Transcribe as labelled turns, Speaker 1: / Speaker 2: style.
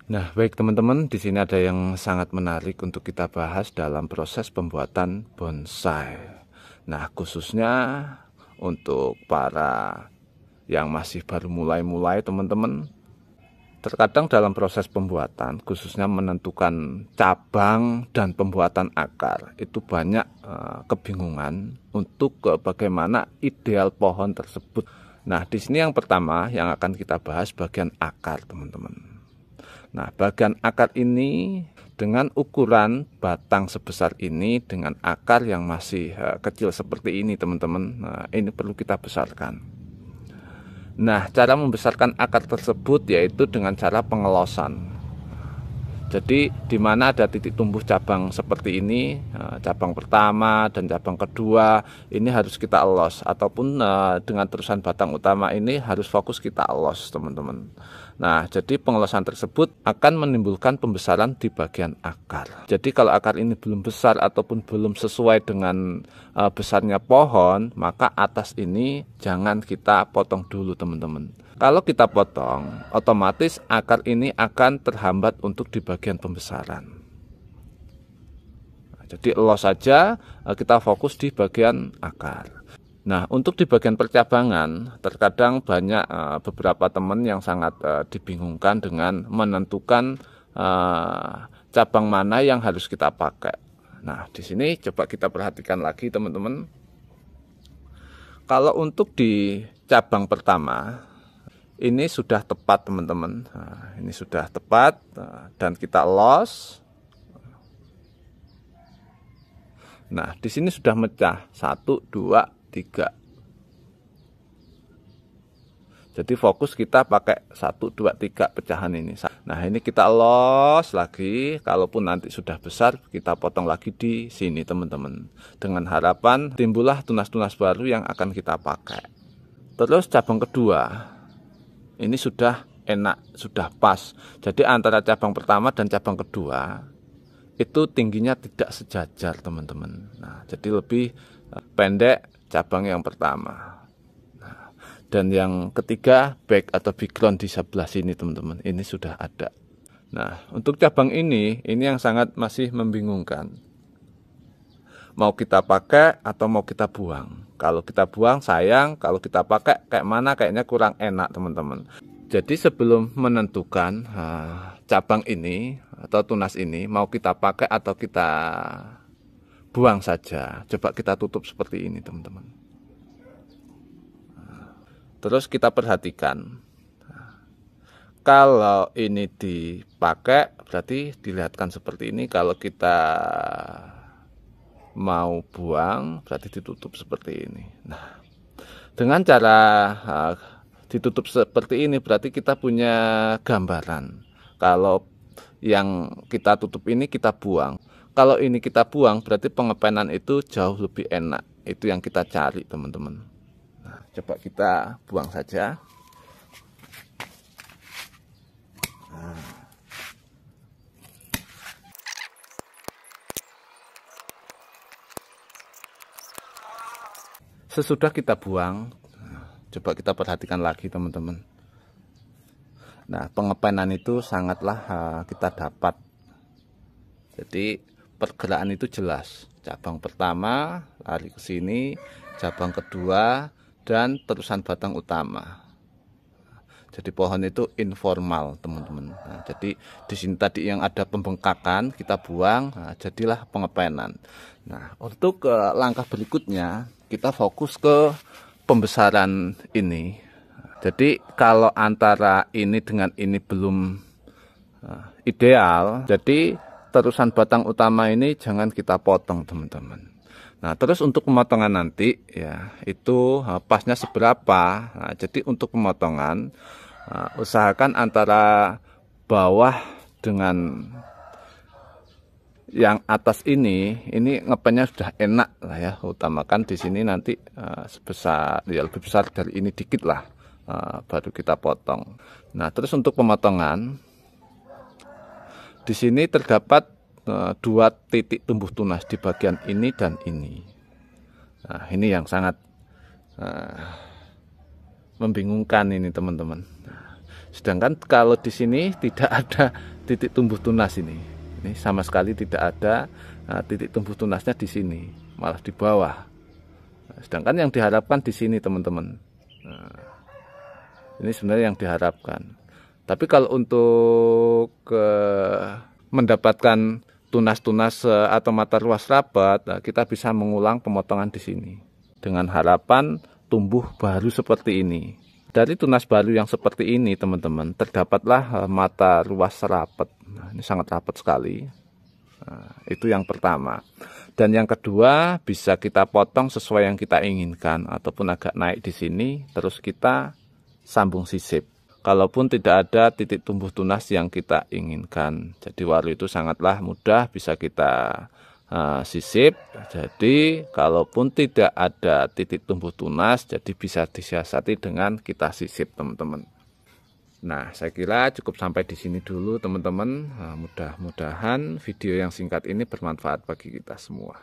Speaker 1: Nah, baik teman-teman, di sini ada yang sangat menarik untuk kita bahas dalam proses pembuatan bonsai. Nah, khususnya untuk para yang masih baru mulai-mulai teman-teman. Terkadang dalam proses pembuatan, khususnya menentukan cabang dan pembuatan akar, itu banyak kebingungan untuk bagaimana ideal pohon tersebut. Nah, di sini yang pertama yang akan kita bahas bagian akar, teman-teman. Nah, bagian akar ini dengan ukuran batang sebesar ini dengan akar yang masih kecil seperti ini, teman-teman. Nah, ini perlu kita besarkan. Nah, cara membesarkan akar tersebut yaitu dengan cara pengelosan. Jadi, di mana ada titik tumbuh cabang seperti ini, cabang pertama dan cabang kedua, ini harus kita elos. Ataupun dengan terusan batang utama ini harus fokus kita elos, teman-teman. Nah, jadi pengelosan tersebut akan menimbulkan pembesaran di bagian akar. Jadi kalau akar ini belum besar ataupun belum sesuai dengan besarnya pohon, maka atas ini jangan kita potong dulu, teman-teman. Kalau kita potong, otomatis akar ini akan terhambat untuk di bagian pembesaran. Nah, jadi elos saja, kita fokus di bagian akar. Nah, untuk di bagian percabangan, terkadang banyak beberapa teman yang sangat dibingungkan dengan menentukan cabang mana yang harus kita pakai. Nah, di sini coba kita perhatikan lagi, teman-teman. Kalau untuk di cabang pertama, ini sudah tepat, teman-teman. Nah, ini sudah tepat dan kita los. Nah, di sini sudah mecah 1, 2, 3. Jadi fokus kita pakai 1, 2, 3 pecahan ini. Nah, ini kita los lagi. Kalaupun nanti sudah besar, kita potong lagi di sini, teman-teman. Dengan harapan timbullah tunas-tunas baru yang akan kita pakai. Terus cabang kedua, ini sudah enak, sudah pas. Jadi antara cabang pertama dan cabang kedua itu tingginya tidak sejajar, teman-teman. Nah, jadi lebih pendek cabang yang pertama. Nah, dan yang ketiga back atau background di sebelah sini, teman-teman. Ini sudah ada. Nah, untuk cabang ini yang sangat masih membingungkan. Mau kita pakai atau mau kita buang. Kalau kita buang sayang, kalau kita pakai kayak mana kayaknya kurang enak, teman-teman. Jadi sebelum menentukan cabang ini atau tunas ini mau kita pakai atau kita buang saja, coba kita tutup seperti ini, teman-teman. Terus kita perhatikan, kalau ini dipakai berarti dilihatkan seperti ini. Kalau kita mau buang berarti ditutup seperti ini. Nah, dengan cara ditutup seperti ini berarti kita punya gambaran. Kalau yang kita tutup ini kita buang. Kalau ini kita buang berarti pengepenan itu jauh lebih enak. Itu yang kita cari, teman-teman. Nah, coba kita buang saja. Nah. Sesudah kita buang, coba kita perhatikan lagi, teman-teman. Nah, pengepenan itu sangatlah kita dapat. Jadi pergerakan itu jelas. Cabang pertama lari ke sini, cabang kedua, dan terusan batang utama. Jadi pohon itu informal, teman-teman. Nah, jadi di sini tadi yang ada pembengkakan kita buang, nah, jadilah pengepenan. Nah, untuk langkah berikutnya kita fokus ke pembesaran ini. Jadi kalau antara ini dengan ini belum ideal, jadi terusan batang utama ini jangan kita potong, teman-teman. Nah, terus untuk pemotongan nanti ya itu pasnya seberapa. Nah, jadi untuk pemotongan usahakan antara bawah dengan yang atas ini ngepennya sudah enak lah ya. Utamakan di sini nanti sebesar ya lebih besar dari ini dikit lah, baru kita potong. Nah, terus untuk pemotongan di sini terdapat 2 titik tumbuh tunas di bagian ini dan ini. Nah, ini yang sangat membingungkan ini, teman-teman. Sedangkan kalau di sini tidak ada titik tumbuh tunas ini sama sekali tidak ada titik tumbuh tunasnya di sini, malah di bawah. Sedangkan yang diharapkan di sini teman-teman. Ini sebenarnya yang diharapkan. Tapi kalau untuk mendapatkan tunas-tunas atau mata ruas rapat, kita bisa mengulang pemotongan di sini dengan harapan tumbuh baru seperti ini. Dari tunas baru yang seperti ini teman-teman, terdapatlah mata ruas rapat. Nah, ini sangat rapat sekali. Nah, itu yang pertama. Dan yang kedua, bisa kita potong sesuai yang kita inginkan ataupun agak naik di sini, terus kita sambung sisip. Kalaupun tidak ada titik tumbuh tunas yang kita inginkan. Jadi waru itu sangatlah mudah bisa kita sisip. Jadi kalaupun tidak ada titik tumbuh tunas, jadi bisa disiasati dengan kita sisip teman-teman. Nah, saya kira cukup sampai di sini dulu teman-teman. Mudah-mudahan video yang singkat ini bermanfaat bagi kita semua.